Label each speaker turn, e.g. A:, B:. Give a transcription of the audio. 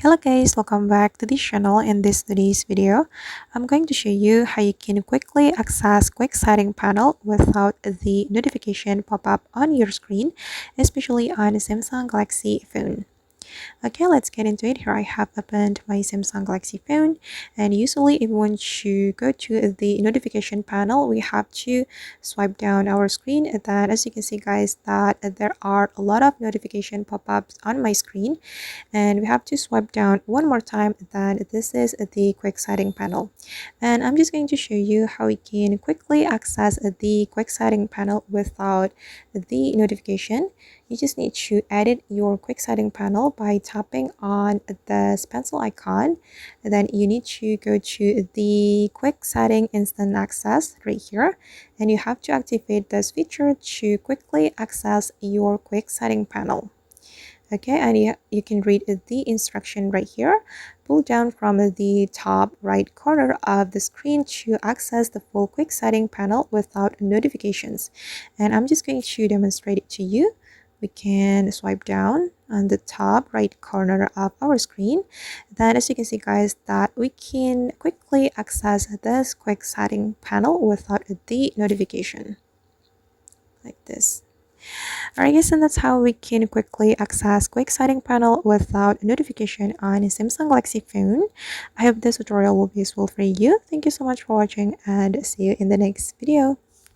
A: Hello guys, welcome back to this channel. In today's video, I'm going to show you how you can quickly access quick setting panel without the notification pop up on your screen, especially on a Samsung Galaxy phone. Okay, let's get into it. Here I have opened my Samsung Galaxy phone, and usually if we want to go to the notification panel, we have to swipe down our screen. And then as you can see guys, that there are a lot of notification pop-ups on my screen, and we have to swipe down one more time. Then this is the quick setting panel, and I'm just going to show you how we can quickly access the quick setting panel without the notification. You just need to edit your quick setting panel by tapping on the pencil icon. And then you need to go to the quick setting instant access right here, and you have to activate this feature to quickly access your quick setting panel. Okay, and you can read the instruction right here. Pull down from the top right corner of the screen to access the full quick setting panel without notifications. And I'm just going to demonstrate it to you. We can swipe down on the top right corner of our screen. Then as you can see guys, that we can quickly access this quick setting panel without the notification like this. Alright guys, and that's how we can quickly access quick setting panel without notification on a Samsung Galaxy phone. I hope this tutorial will be useful for you. Thank you so much for watching, and see you in the next video.